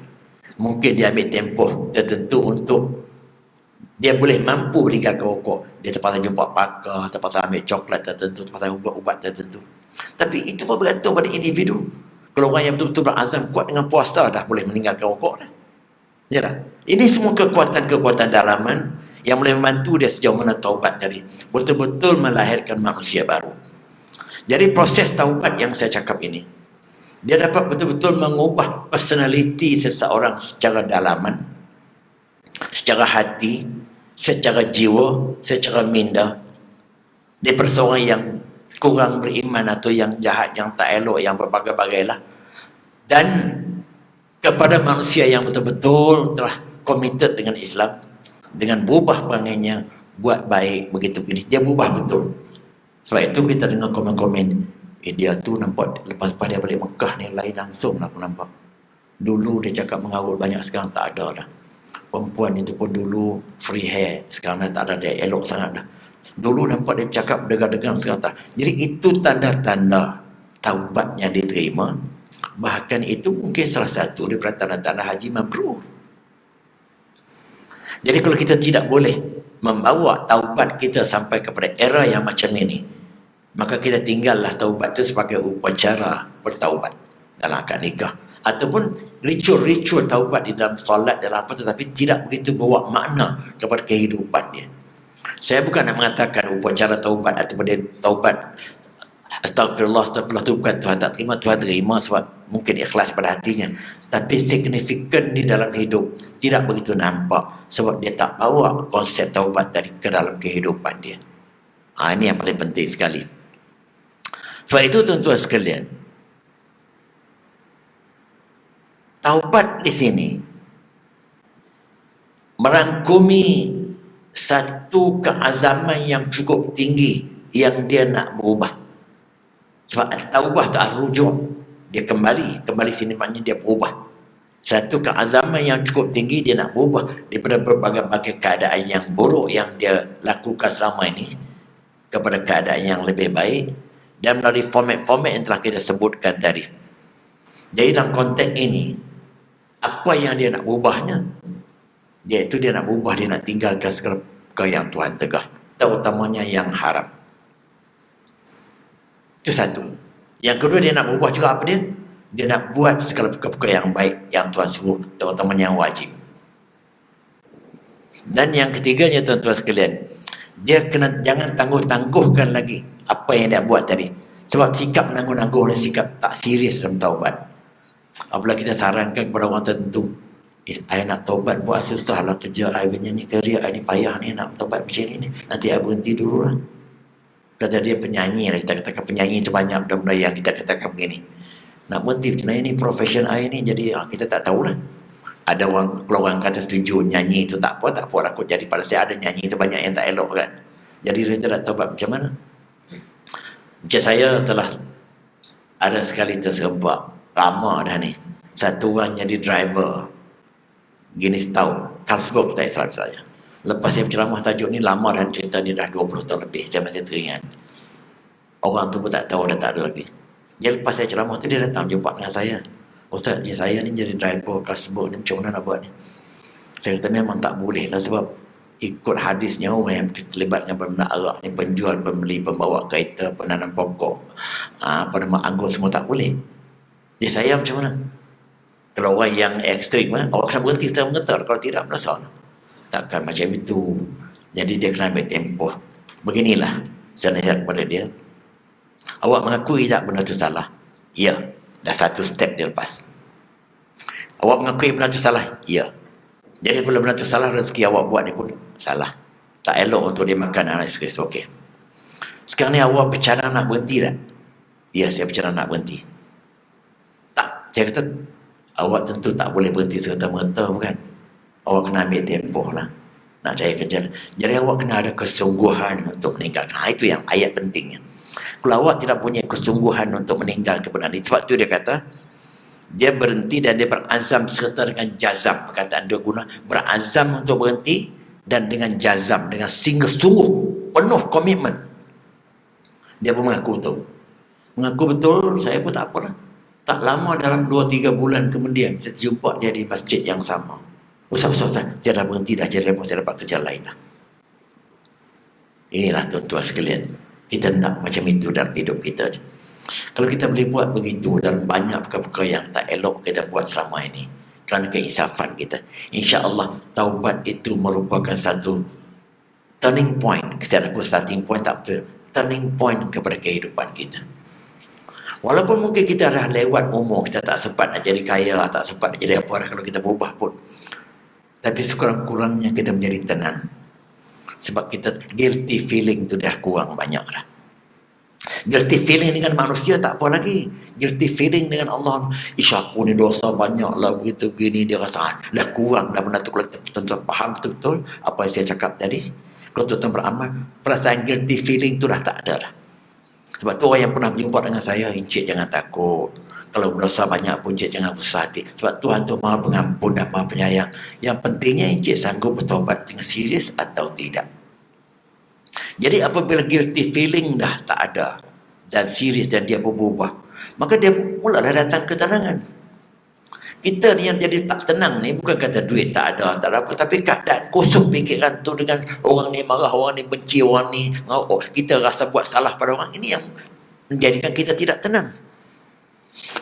Mungkin dia ambil tempoh tertentu untuk dia boleh mampu meninggalkan rokok. Dia terpaksa jumpa pakar, terpaksa ambil coklat tertentu, terpaksa ubat-ubat tertentu. Tapi itu pun bergantung pada individu. Kalau orang yang betul-betul berazam kuat dengan puasa dah boleh meninggalkan rokok dah. Yalah. Ini semua kekuatan-kekuatan dalaman yang boleh membantu dia sejauh mana taubat tadi betul-betul melahirkan manusia baru. Jadi proses taubat yang saya cakap ini, dia dapat betul-betul mengubah personaliti seseorang secara dalaman, secara hati, secara jiwa, secara minda. Daripada seorang yang kurang beriman atau yang jahat, yang tak elok, yang berbagai-bagai lah, dan kepada manusia yang betul-betul telah committed dengan Islam, dengan berubah perangainya, buat baik begitu begini, dia berubah betul. Sebab itu kita dengar komen-komen, dia tu nampak lepas dia balik Mekah ni lain langsung aku nampak. Dulu dia cakap mengawal banyak, sekarang tak ada dah. Perempuan itu pun dulu free hair, sekarang dah tak ada, dia elok sangat dah. Dulu nampak dia cakap degang-degang, sekarang tak. Jadi itu tanda-tanda taubat yang diterima. Bahkan itu mungkin salah satu daripada tanda-tanda haji mabrur. Jadi kalau kita tidak boleh membawa taubat kita sampai kepada era yang macam ini, maka kita tinggallah taubat itu sebagai upacara bertaubat dalam akad nikah, ataupun ritual-ritual taubat di dalam solat dalam apa, tetapi tidak begitu bawa makna kepada kehidupan dia. Saya bukan nak mengatakan upacara taubat ataupun dia taubat astagfirullah itu bukan Tuhan tak terima, Tuhan terima sebab mungkin ikhlas pada hatinya, tapi signifikan di dalam hidup tidak begitu nampak sebab dia tak bawa konsep taubat tadi ke dalam kehidupan dia. Ini yang paling penting sekali. Sebab itu tuan-tuan sekalian, taubat di sini merangkumi satu keazaman yang cukup tinggi yang dia nak berubah. Sebab taubah tak rujuk, dia kembali sini maknanya dia berubah. Satu keazaman yang cukup tinggi, dia nak berubah daripada berbagai-bagai keadaan yang buruk yang dia lakukan selama ini kepada keadaan yang lebih baik, dan melalui format-format yang telah kita sebutkan tadi. Jadi dalam konteks ini, apa yang dia nak berubahnya, dia nak berubah, dia nak tinggalkan segala perkara yang Tuhan tegah, terutamanya yang haram. Itu satu. Yang kedua, dia nak berubah juga apa dia? Dia nak buat segala perkara yang baik yang Tuhan suruh, terutamanya yang wajib. Dan yang ketiganya tuan-tuan sekalian, dia kena jangan tangguh-tangguhkan lagi apa yang dia buat tadi. Sebab sikap menangguh-nangguh dan sikap tak serius dalam taubat. Apabila kita sarankan kepada orang tertentu, saya nak taubat, buat susah lah kerja, saya punya ni kerja, saya ni payah ni, nak taubat macam ni, nanti saya berhenti dulu lah. Kata dia penyanyi lah, kita katakan penyanyi itu banyak benda-benda yang kita katakan begini. Nak berhenti sebenarnya ni profession saya ni, jadi kita tak tahulah. Ada orang, kalau orang kata setuju nyanyi itu tak apa lah kot. Jadi pada saya ada nyanyi itu banyak yang tak elok kan. Jadi dia tak taubat macam mana. Macam saya telah ada sekali terserempak, lama dah ni. Satu orang jadi driver Guinness Town, Carlsberg tak salah saya. Lepas saya berceramah tajuk ni, lama dan cerita ni dah 20 tahun lebih, saya masih teringat. Orang tu pun tak tahu, dah tak ada lagi. Jadi lepas saya ceramah tu, dia datang jumpa dengan saya. Ustaz, saya ni jadi driver Carlsberg ni, macam mana nak buat ni? Saya kata memang tak boleh lah, sebab ikut hadisnya orang yang terlibat dengan benda arak ni, penjual, pembeli, pembawa kereta, penanam pokok, penanam anggur, semua tak boleh. Jadi saya macam mana? Kalau orang yang ekstrim, awak kena berhenti secara mengetar, kalau tidak masalah. Takkan macam itu. Jadi dia kena ambil tempoh. Beginilah saya nasihat kepada dia. Awak mengakui tak benda itu salah? Ya. Dah satu step dia lepas. Awak mengakui benda itu salah? Ya. Jadi kalau benda itu salah, rezeki awak buat ni pun salah. Tak elok untuk dia makan anak sekali. Okey. Sekarang ni awak bercadang nak berhenti tak? Ya, saya bercadang nak berhenti. Tak. Saya kata, awak tentu tak boleh berhenti serta-merta bukan? Awak kena ambil tempoh lah nak cari kerja. Jadi awak kena ada kesungguhan untuk meninggalkan. Itu yang ayat pentingnya. Kalau awak tidak punya kesungguhan untuk meninggalkan kebenaran ini, sebab itu dia kata dia berhenti dan dia berazam serta dengan jazam. Perkataan dia guna berazam untuk berhenti dan dengan jazam, dengan sungguh-sungguh penuh komitmen. Dia pun mengaku betul, saya pun tak apalah. Tak lama, dalam 2-3 bulan kemudian saya jumpa dia di masjid yang sama. Ustaz, saya dah berhenti dah jadi repot, saya dapat kerja lain lah. Inilah tuan-tuan sekalian, kita nak macam itu dalam hidup kita ni. Kalau kita boleh buat begitu dan banyak perkara-perkara yang tak elok kita buat selama ini kerana keinsafan kita, insya-Allah taubat itu merupakan satu turning point. Kita ada starting point, tak betul, turning point kepada kehidupan kita. Walaupun mungkin kita dah lewat umur, kita tak sempat nak jadi kaya, tak sempat nak jadi apa dah kalau kita berubah pun. Tapi sekurang-kurangnya kita menjadi tenang. Sebab kita guilty feeling tu dah kurang banyak dah. Guilty feeling dengan manusia tak apa lagi. Guilty feeling dengan Allah, aku ni dosa banyak lah, begitu begini, dia rasa dah kurang dah benda tu. Kalau tuan-tuan faham betul-betul apa yang saya cakap tadi, kalau tuan-tuan beramal, perasaan guilty feeling tu dah tak ada dah. Sebab tu orang yang pernah berjumpa dengan saya, encik jangan takut, kalau dosa banyak pun encik jangan susah hati, sebab Tuhan tu maha pengampun dan maha penyayang. Yang pentingnya encik sanggup bertaubat dengan serius atau tidak. Jadi apabila guilty feeling dah tak ada dan serius dan dia berubah, maka dia mulalah datang ketenangan. Kita ni yang jadi tak tenang ni bukan kata duit tak ada apa, tapi keadaan kosong fikiran tu dengan orang ni marah, orang ni benci, orang ni kita rasa buat salah pada orang. Ini yang menjadikan kita tidak tenang.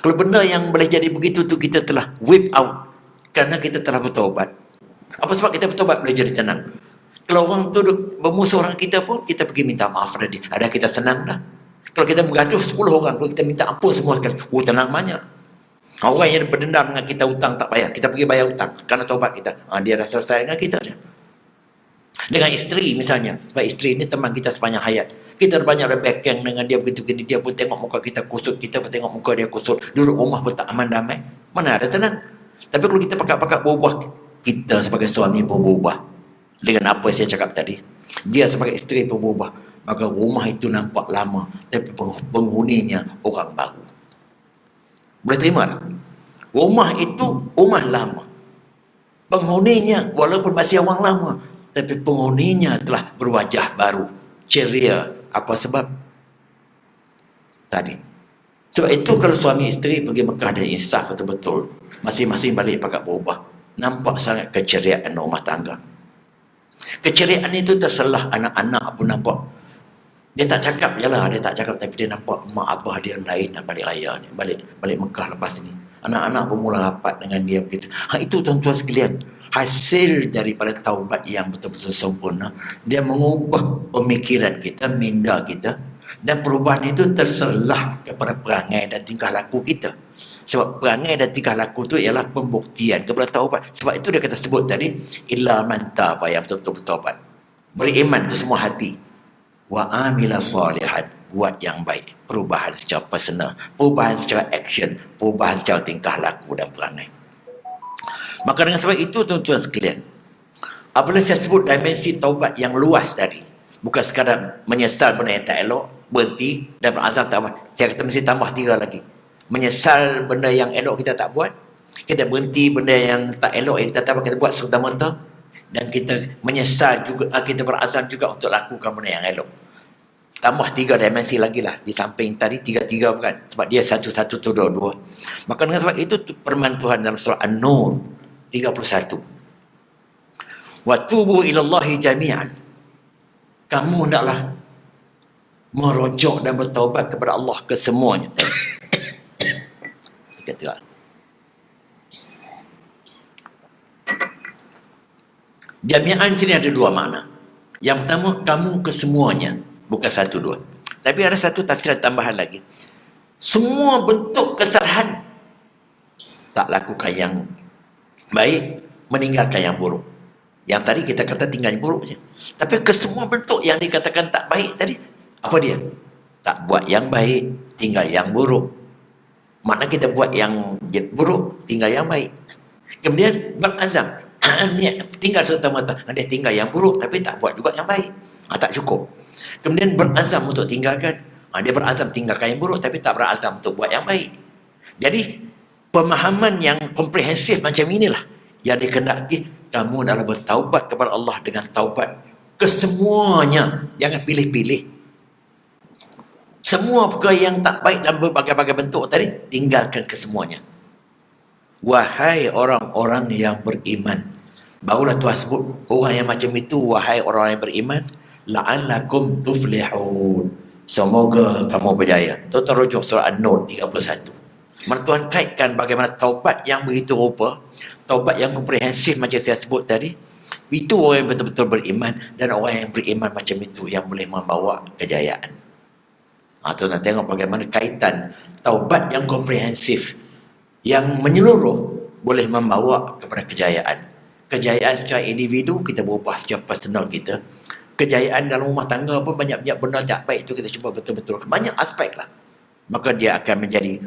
Kalau benda yang boleh jadi begitu tu kita telah whip out kerana kita telah bertaubat. Apa sebab kita bertaubat boleh jadi tenang? Kalau orang tu bermusuh orang kita pun, kita pergi minta maaf pada dia. Ada kita senang dah. Kalau kita bergaduh 10 orang, kalau kita minta ampun semua sekali, tenang banyak. Orang yang berdendam dengan kita hutang tak payah, kita pergi bayar hutang kerana taubat kita. Dia dah selesai dengan kita je. Dengan isteri misalnya, sebab isteri ni teman kita sepanjang hayat. Kita banyak lebih dengan dia begitu gini, dia pun tengok muka kita kusut, kita pun tengok muka dia kusut. Duduk rumah pun tak aman damai. Mana ada tenang. Tapi kalau kita pakat-pakat berubah, kita sebagai suami pun berubah. Dengan apa saya cakap tadi, dia sebagai isteri pun berubah. Maka rumah itu nampak lama, tapi penghuninya orang baru. Boleh terima tak? Rumah itu rumah lama. Penghuninya walaupun masih orang lama, tapi penghuninya telah berwajah baru, ceria. Apa sebab? Tadi. Sebab itu kalau suami isteri pergi Mekah dan insaf betul-betul, masing-masing balik pakat berubah. Nampak sangat keceriaan rumah tangga. Keceriaan itu terselah anak-anak pun nampak. Dia tak cakap je lah, dia tak cakap, tapi dia nampak mak abah dia lain nak balik raya ni, balik Mekah lepas ni. Anak-anak pun mula rapat dengan dia begitu. Itu tuan-tuan sekalian, hasil daripada taubat yang betul-betul sempurna. Dia mengubah pemikiran kita, minda kita, dan perubahan itu terselah kepada perangai dan tingkah laku kita. Sebab perangai dan tingkah laku itu ialah pembuktian kepada taubat. Sebab itu dia kata sebut tadi, illa man taba, yang betul-betul bertaubat. Beriman itu semua hati. Wa amila salihan, buat yang baik. Perubahan secara personal, perubahan secara action, perubahan secara tingkah laku dan perangai. Maka dengan sebab itu tuan-tuan sekalian, apabila saya sebut dimensi taubat yang luas tadi, bukan sekadar menyesal benda yang tak elok, berhenti dan berazam tak buat. Saya kata mesti tambah 3 lagi. Menyesal benda yang elok kita tak buat, kita berhenti benda yang tak elok yang kita tak buat, kita buat serta-merta, dan kita menyesal juga, kita berazam juga untuk lakukan benda yang elok. Tambah 3 dimensi lagi lah di samping tadi 3 bukan, sebab dia 1 tu 2. Maka dengan sebab itu firman Tuhan dalam surah An-Nur 31, wa tubu ilallahi jami'an, kamu hendaklah merujuk dan bertaubat kepada Allah kesemuanya. Tidak. Jami'an sini ada 2 makna. Yang pertama, kamu kesemuanya, bukan 1, 2. Tapi ada satu tafsiran tambahan lagi. Semua bentuk kesalahan, tak lakukan yang baik, meninggalkan yang buruk. Yang tadi kita kata tinggal yang buruk je. Tapi kesemua bentuk yang dikatakan tak baik tadi, apa dia? Tak buat yang baik, tinggal yang buruk. Makna kita buat yang buruk, tinggal yang baik. Kemudian berazam, tinggal serta-merta, dia tinggal yang buruk tapi tak buat juga yang baik. Tak cukup. Kemudian berazam untuk tinggalkan, dia berazam tinggalkan yang buruk tapi tak berazam untuk buat yang baik. Jadi pemahaman yang komprehensif macam inilah yang dikehendaki kamu dalam bertaubat kepada Allah dengan taubat kesemuanya. Jangan pilih-pilih. Semua perkara yang tak baik dalam berbagai-bagai bentuk tadi, tinggalkan kesemuanya. Wahai orang-orang yang beriman. Barulah Tuhan sebut orang yang macam itu, wahai orang yang beriman, la'allakum tuflihun, semoga kamu berjaya. Tuan-tuan rujuk surah An-Nur 31. Mana Tuhan kaitkan bagaimana taubat yang begitu rupa, taubat yang komprehensif macam saya sebut tadi, itu orang yang betul-betul beriman, dan orang yang beriman macam itu yang boleh membawa kejayaan. Tuan-tuan tengok bagaimana kaitan taubat yang komprehensif, yang menyeluruh, boleh membawa kepada kejayaan. Kejayaan secara individu, kita berubah secara personal kita. Kejayaan dalam rumah tangga pun banyak-banyak benda tak baik itu kita cuba betul-betul. Banyak aspek lah. Maka dia akan menjadi,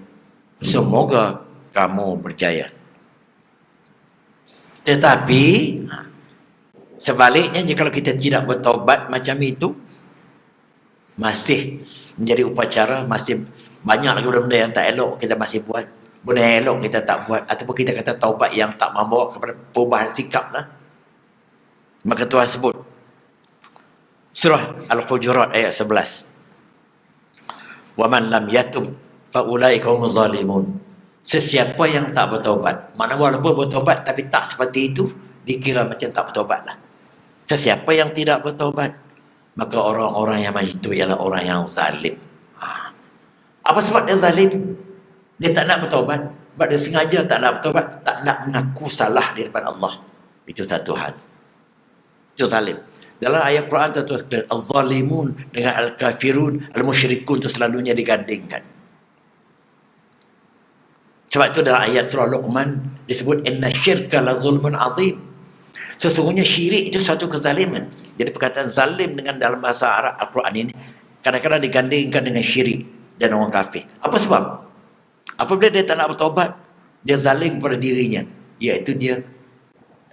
semoga kamu berjaya. Tetapi sebaliknya, jika kita tidak bertaubat macam itu, masih menjadi upacara, masih banyak lagi benda-benda yang tak elok kita masih buat, benda yang elok kita tak buat, ataupun kita kata taubat yang tak membawa kepada perubahan sikap lah. Maka Tuhan sebut surah Al-Hujurat ayat 11, wa man lam yatub fa ulaika humuz zalimun, Sesiapa yang tak bertaubat, mana walaupun bertaubat tapi tak seperti itu, dikira macam tak bertaubat lah. Sesiapa yang tidak bertaubat, maka orang-orang yang macam itu ialah orang yang zalim. Apa sebab dia zalim? Dia tak nak bertaubat. Sebab dia sengaja tak nak bertaubat, tak nak mengaku salah di depan Allah. Itu satu hal. Itu zalim. Dalam ayat Quran tertulis al-zalimun dengan al-kafirun, al-musyrikun itu selalunya digandingkan. Sebab itu dalam ayat surah Luqman disebut inna syirka la zulmun azim. Sesungguhnya syirik itu satu kezaliman. Jadi perkataan zalim dengan dalam bahasa Arab Al-Quran ini kadang-kadang digandingkan dengan syirik dan orang kafir. Apa sebab? Apabila dia tak nak bertaubat, dia zalim pada dirinya, iaitu dia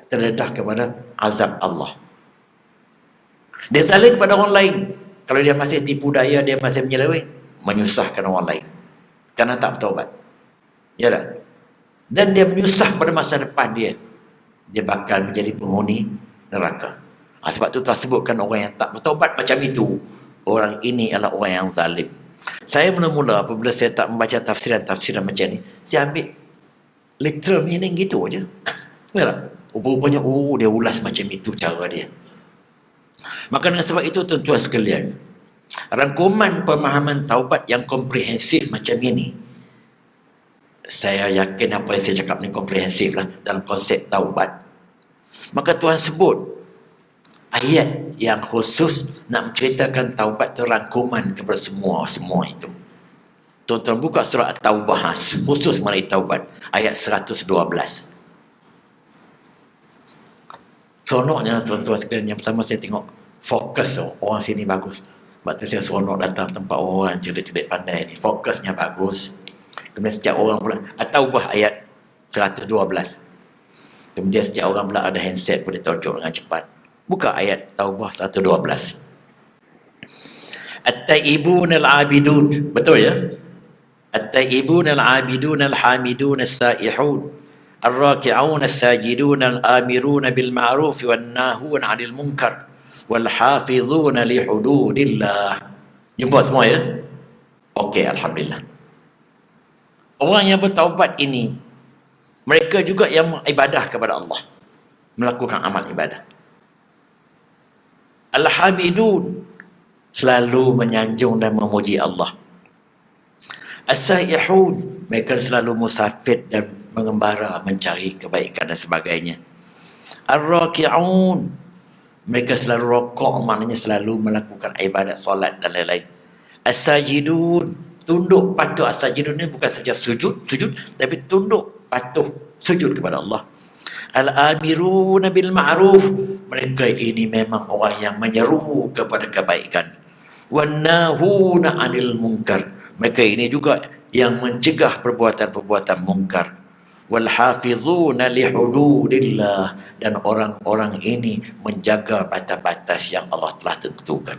terdedah kepada azab Allah. Dia zalim pada orang lain. Kalau dia masih tipu daya, dia masih menyeleweng, menyusahkan orang lain karena tak bertaubat. Ya tak? Dan dia menyusah pada masa depan dia. Dia bakal menjadi penghuni neraka. Sebab itu telah sebutkan orang yang tak bertaubat macam itu, orang ini adalah orang yang zalim. Saya mula-mula apabila saya tak membaca tafsiran macam ni, saya ambil literal meaning gitu aja. Ya tak? Rupanya dia ulas macam itu cara dia. Maka dengan sebab itu tuan-tuan sekalian, rangkuman pemahaman taubat yang komprehensif macam ini, saya yakin apa yang saya cakap ni komprehensif lah dalam konsep taubat. Maka Tuhan sebut ayat yang khusus nak menceritakan taubat itu rangkuman kepada semua itu. Tuan-tuan buka surah At-Taubah khusus mengenai taubat ayat 112. Seronoknya tuan-tuan sekalian, yang pertama saya tengok fokus orang sini bagus. Sebab tu saya seronok datang tempat orang cerdik-cerdik pandai ni. Fokusnya bagus. Kemudian setiap orang pula At-Taubah ayat 112. Kemudian setiap orang pula ada handset, boleh tonjok dengan cepat. Buka ayat Taubah 112. At-taibun al-abidun. Betul ya? At-taibun al-abidun al-hamidun as-saihun ar-raki'un as-sajidun al-amirun bil ma'ruf wan nahun 'anil munkar wal hafizun li hududillah. Jumpa semua ya? Okey, alhamdulillah. Orang yang bertaubat ini, mereka juga yang ibadah kepada Allah, melakukan amal ibadah. Al-hamidun, selalu menyanjung dan memuji Allah. As-saihun, mereka selalu musafir dan mengembara mencari kebaikan dan sebagainya. Ar-raki'un, mereka selalu rokok, maknanya selalu melakukan ibadat solat dan lain-lain. As-sajidun, tunduk patuh. As-sajidun ni bukan saja sujud, tapi tunduk patuh sujud kepada Allah. Al-amiruna bil ma'ruf, mereka ini memang orang yang menyeru kepada kebaikan. Wan nahuna 'anil munkar, mereka ini juga yang mencegah perbuatan-perbuatan mungkar. Wal hafizuna li hududillah, dan orang-orang ini menjaga batas-batas yang Allah telah tentukan.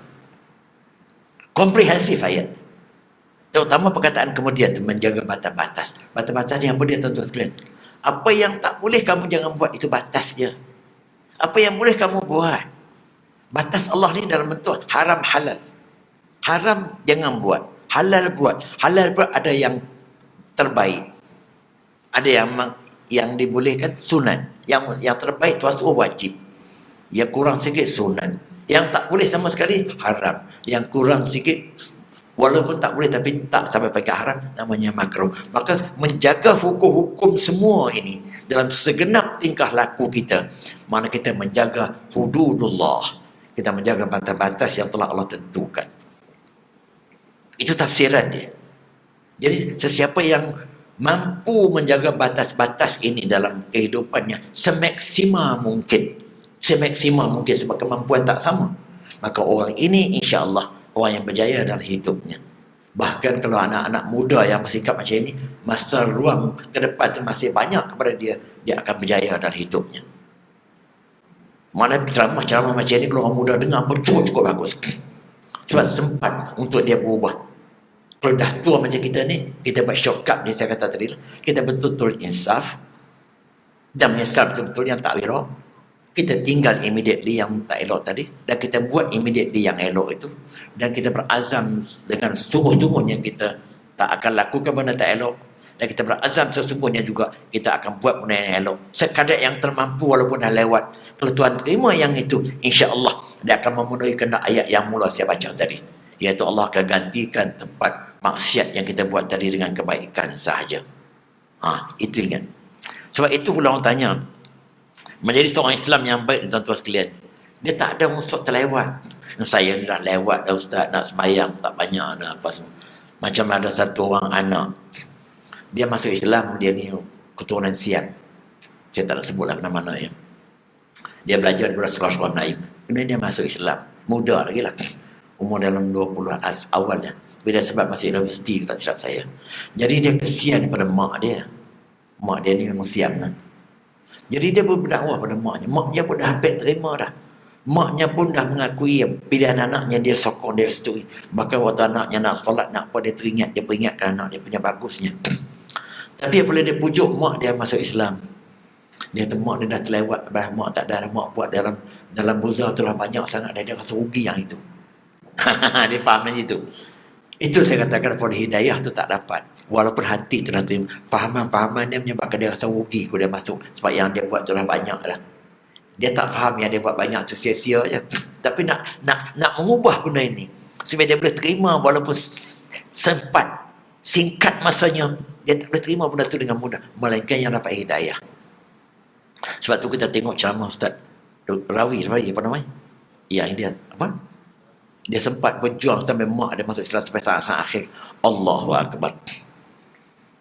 Komprehensif ayat. Terutama perkataan kemudian tu, menjaga batas-batas. Batas-batas yang apa dia tuan-tuan sekalian? Apa yang tak boleh kamu jangan buat, itu batas je. Apa yang boleh kamu buat? Batas Allah ni dalam bentuk haram halal. Haram jangan buat, halal buat. Halal pun ada yang terbaik. Ada yang dibolehkan sunat. Yang terbaik tu asal wajib. Yang kurang sikit sunat. Yang tak boleh sama sekali haram. Yang kurang sikit walaupun tak boleh tapi tak sampai pakai haram, namanya makruh. Maka menjaga hukum-hukum semua ini dalam segenap tingkah laku kita, mana kita menjaga hududullah, kita menjaga batas-batas yang telah Allah tentukan. Itu tafsiran dia. Jadi sesiapa yang mampu menjaga batas-batas ini dalam kehidupannya semaksimal mungkin, sebab kemampuan tak sama, maka orang ini insya-Allah orang yang berjaya dalam hidupnya. Bahkan kalau anak-anak muda yang bersikap macam ini, masa ruang ke depan itu masih banyak kepada dia, dia akan berjaya dalam hidupnya. Mana ceramah-ceramah macam ini kalau orang muda dengar pun cukup bagus. Sebab sempat untuk dia berubah. Kalau dah tua macam kita ni, kita buat shortcut ni, saya kata tadi lah, kita betul-betul insaf dan menyesal betul-betul yang tak elok. Kita tinggal immediately yang tak elok tadi, dan kita buat immediately yang elok itu, dan kita berazam dengan sungguh-sungguhnya kita tak akan lakukan benda tak elok, Dan kita berazam sesungguhnya juga kita akan buat benda yang elok. Sekadar yang termampu walaupun dah lewat. Kalau Tuhan terima yang itu, insya-Allah dia akan memenuhi kena ayat yang mula saya baca tadi. Iaitu Allah akan gantikan tempat maksiat yang kita buat tadi dengan kebaikan sahaja. Itu ingat. Sebab itu pula orang tanya, menjadi seorang Islam yang baik, tuan-tuan sekalian, dia tak ada unsur terlewat. Saya dah lewat dah ustaz, nak sembahyang tak banyak dah apa semua. Macam ada satu orang anak, dia masuk Islam, dia ni keturunan Siam. Saya tak nak sebutlah mana-mana ya. Dia belajar di sekolah-sekolah Melayu. Kemudian dia masuk Islam. Muda lagi lah. Umur dalam 20-an awalnya. Bila sebab masih universiti, tak silap saya. Jadi dia kesian pada mak dia. Mak dia ni memang Siam lah. Jadi dia berdakwah pada maknya. Maknya pun dah hampir terima dah. Maknya pun dah mengakui pilihan anaknya, dia sokong, dia restui. Bahkan waktu anaknya nak solat, nak apa, dia teringat, dia peringatkan anak dia punya bagusnya. Tapi apabila dia pujuk mak dia masuk Islam, dia kata mak dia dah terlewat, mak tak ada, mak buat dalam buza tu lah banyak sangat, dia rasa rugi yang itu. Dia faham yang itu. Itu saya katakan pada hidayah tu tak dapat. Walaupun hati tu dah terima, fahaman-fahaman dia menyebabkan dia rasa rugi kalau dia masuk. Sebab yang dia buat tu dah banyak dah. Dia tak faham yang dia buat banyak tu sia-sia je. Tapi nak mengubah benda ini supaya dia boleh terima walaupun sempat, singkat masanya, dia tak boleh terima benda tu dengan mudah, melainkan yang dapat hidayah. Sebab tu kita tengok ceramah Ustaz Rawi apa namanya? Yang dia apa? Dia sempat berjuang sampai mak dia masuk Islam sampai saat-saat akhir. Allahu Akbar.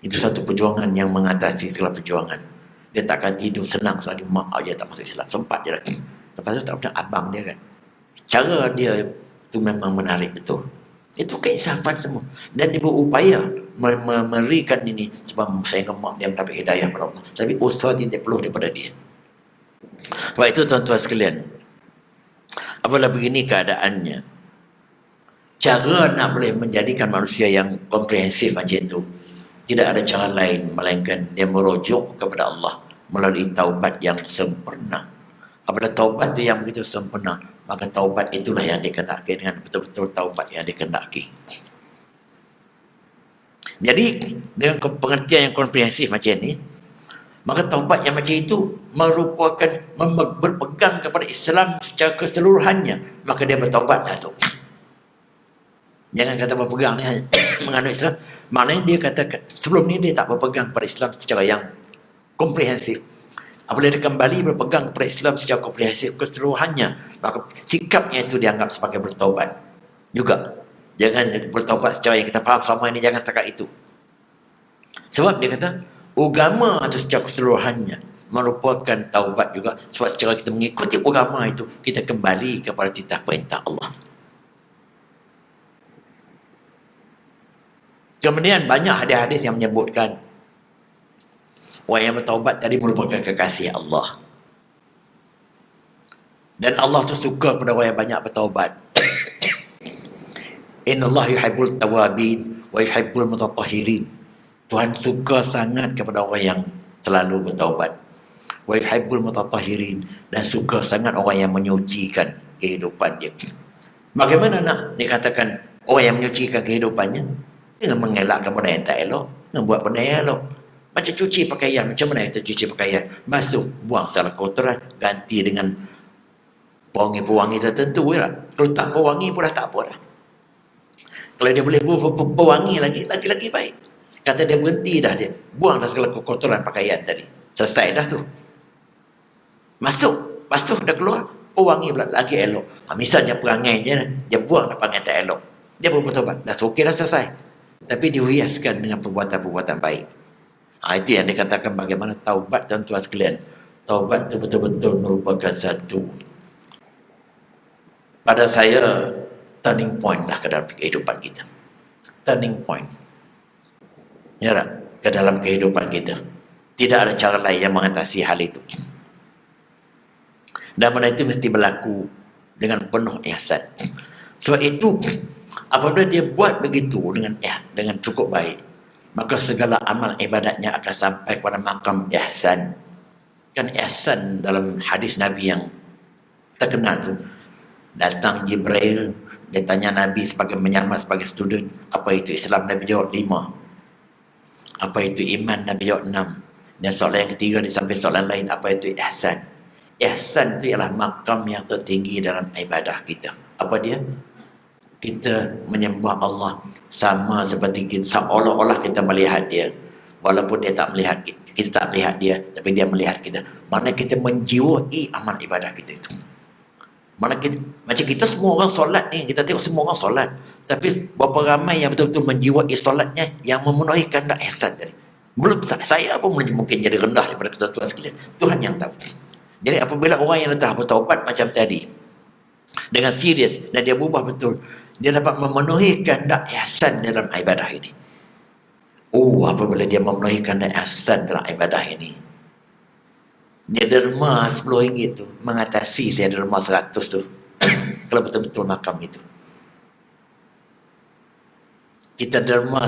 Itu satu perjuangan yang mengatasi segala perjuangan. Dia takkan tidur senang selagi mak dia tak masuk Islam. Sempat je lagi. Lepas tu tak macam abang dia kan. Cara dia tu memang menarik betul. Itu keinsafan semua. Dan dia berupaya memberikan ini sebab sehingga mak dia mendapat hidayah pada Allah. Tapi usaha tidak perlu daripada dia. Sebab itu tuan-tuan sekalian, apabila begini keadaannya, cara nak boleh menjadikan manusia yang komprehensif macam itu, tidak ada cara lain melainkan dia merujuk kepada Allah melalui taubat yang sempurna. Apabila taubat itu yang begitu sempurna, maka taubat itulah yang dikehendaki dengan betul-betul taubat yang dikehendaki. Jadi dengan pengertian yang komprehensif macam ini, maka taubat yang macam itu merupakan berpegang kepada Islam secara keseluruhannya, maka dia bertaubatlah tu. Jangan kata berpegang ni menganut Islam. Maknanya dia kata sebelum ni dia tak berpegang pada Islam secara yang komprehensif. Apabila dia kembali berpegang pada Islam secara komprehensif keseluruhannya, maka sikapnya itu dianggap sebagai bertaubat juga. Jangan bertaubat secara yang kita faham selama ini, jangan setakat itu. Sebab dia kata agama itu secara keseluruhannya merupakan taubat juga. Sebab secara kita mengikuti agama itu, kita kembali kepada titah perintah Allah. Kemudian banyak hadis-hadis yang menyebutkan orang yang bertaubat tadi merupakan kekasih Allah. Dan Allah tu suka pada orang yang banyak bertaubat. Innallaha yuhibbul tawabin wa yuhibbul mutatahhirin. Tuhan suka sangat kepada orang yang selalu bertaubat. Wa yuhibbul mutatahhirin, dan suka sangat orang yang menyucikan kehidupan dia. Bagaimana nak dikatakan orang yang menyucikan kehidupannya? Dengan mengelakkan benda yang tak elok, dengan buat benda yang elok. Macam cuci pakaian, macam mana kita cuci pakaian? Basuh, buang segala kotoran, ganti dengan pewangi-pewangi tertentu je lah. Kalau tak pewangi pun dah tak apa dah. Kalau dia boleh pewangi lagi baik. Kata dia berhenti dah, dia buang dah segala kotoran pakaian tadi. Selesai dah tu. Masuk, basuh dah keluar, pewangi pula lagi elok. Misalnya perangai je, dia buang dah perangai tak elok. Dia pun bertobat, dah okey dah selesai. Tapi dihiaskan dengan perbuatan-perbuatan baik. Itu yang dikatakan bagaimana taubat, tuan-tuan sekalian. Taubat itu betul-betul merupakan satu, pada saya, turning point lah ke dalam kehidupan kita. Turning point. Ya tak? Ke dalam kehidupan kita. Tidak ada cara lain yang mengatasi hal itu. Dan benda itu mesti berlaku dengan penuh ihsan. Sebab itu, apabila dia buat begitu dengan cukup baik, maka segala amal ibadatnya akan sampai kepada makam ihsan. Kan ihsan dalam hadis Nabi yang terkenal tu, datang Jibril, dia tanya Nabi sebagai menyamar sebagai student, apa itu Islam? Nabi jawab 5. Apa itu iman? Nabi jawab 6. Dan soalan yang ketiga di samping soalan lain, apa itu ihsan? Ihsan itu ialah makam yang tertinggi dalam ibadah kita. Apa dia? Kita menyembah Allah sama seperti kita, seolah-olah kita melihat dia. Walaupun dia tak melihat kita tak melihat dia, tapi dia melihat kita. Mana kita menjiwai amal ibadah kita itu. Mana kita, macam kita semua orang solat ni, kita tengok semua orang solat. Tapi berapa ramai yang betul-betul menjiwai solatnya, yang memenuhi kehendak ihsan tadi. Belum saya pun mungkin jadi rendah daripada ketentuan sekalian. Tuhan yang tahu. Jadi apabila orang yang telah bertaubat macam tadi, dengan serius dan dia berubah betul, dia dapat memenuhi kehendak ihsan dalam ibadah ini. Oh, apabila dia memenuhi kehendak ihsan dalam ibadah ini, dia derma 10 ringgit tu mengatasi saya derma 100 tu. Kalau betul-betul makam itu. Kita derma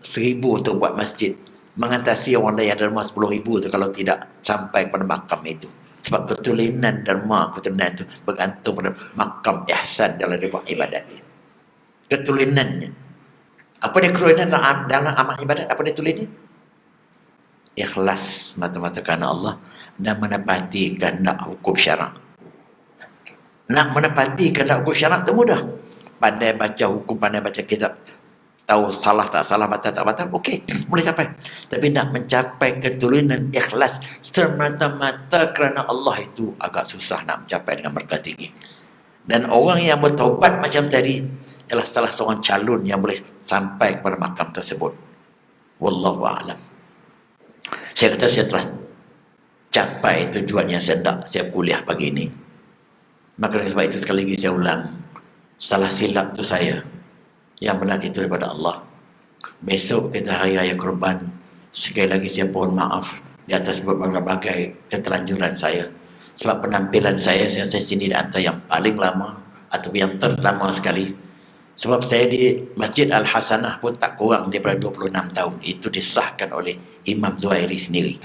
1000 tu buat masjid, mengatasi orang lain yang derma 10,000 tu kalau tidak sampai pada makam itu. Sebab ketulinan derma, ketulinan itu bergantung pada makam ihsan dalam dia buat ibadat dia. Ketulinannya. Apa dia ketulinan dalam amal ibadat? Apa dia tulisnya? Ikhlas mata-mata kerana Allah dan menepati kehendak hukum syarak. Nak menepati kehendak hukum syarak itu mudah. Pandai baca hukum, pandai baca kitab, tahu salah tak salah, batal tak batal, okey, boleh capai. Tapi nak mencapai keturunan ikhlas semata-mata kerana Allah itu agak susah nak mencapai dengan markah tinggi. Dan orang yang bertaubat macam tadi ialah salah seorang calon yang boleh sampai kepada makam tersebut. Wallahu a'lam. Saya kata saya telah capai tujuan yang saya hendak saya kuliah pagi ini. Maka sebab itu sekali lagi saya ulang, salah silap tu saya, yang benar itu daripada Allah. Besok kita hari raya Korban, sekali lagi saya mohon maaf di atas berbagai keterlanjuran saya. Sebab penampilan saya sini di antara yang paling lama atau yang terlama sekali. Sebab saya di Masjid Al-Hasanah pun tak kurang daripada 26 tahun. Itu disahkan oleh Imam Zuhairi sendiri.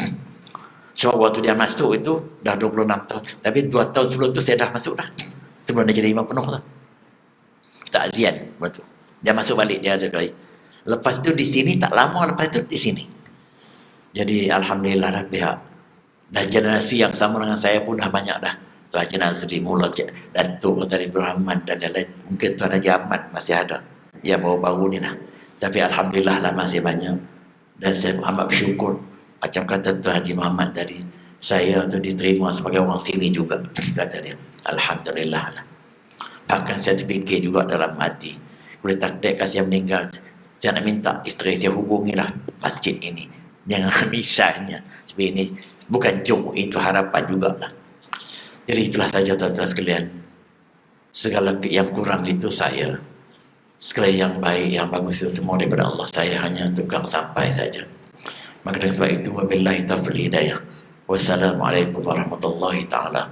Sebab waktu dia masuk itu dah 26 tahun. Tapi 2 tahun sebelum tu saya dah masuk dah. Sebelum dia jadi imam penuh tu. Takzian waktu. Dia masuk balik, dia ada kali. Lepas tu di sini tak lama, lepas tu di sini. Jadi Alhamdulillah dah pihak. Dah generasi yang sama dengan saya pun dah banyak dah. Tuan Haji Nazri, Mula Datuk Tari Rahman dan lain-lain. Mungkin Tuan Haji Ahmad masih ada. Yang baru-baru ni lah. Tapi Alhamdulillah lah masih banyak. Dan saya amat bersyukur. Macam kata Tuan Haji Muhammad tadi, saya tu diterima sebagai orang sini juga. Kata dia. Alhamdulillah lah. Bahkan saya terfikir juga dalam hati. Boleh takdir kasih yang meninggal, saya nak minta isteri saya hubungilah masjid ini. Jangan misalnya. Sebab ini bukan cuma itu harapan jugalah. Jadi itulah saja tuan-tuan sekalian. Segala yang kurang itu saya. Segala yang baik, yang bagus itu semua daripada Allah. Saya hanya tukang sampai saja. Maka dari sebab itu, wabillahi taufiq hidayah. Wassalamualaikum warahmatullahi ta'ala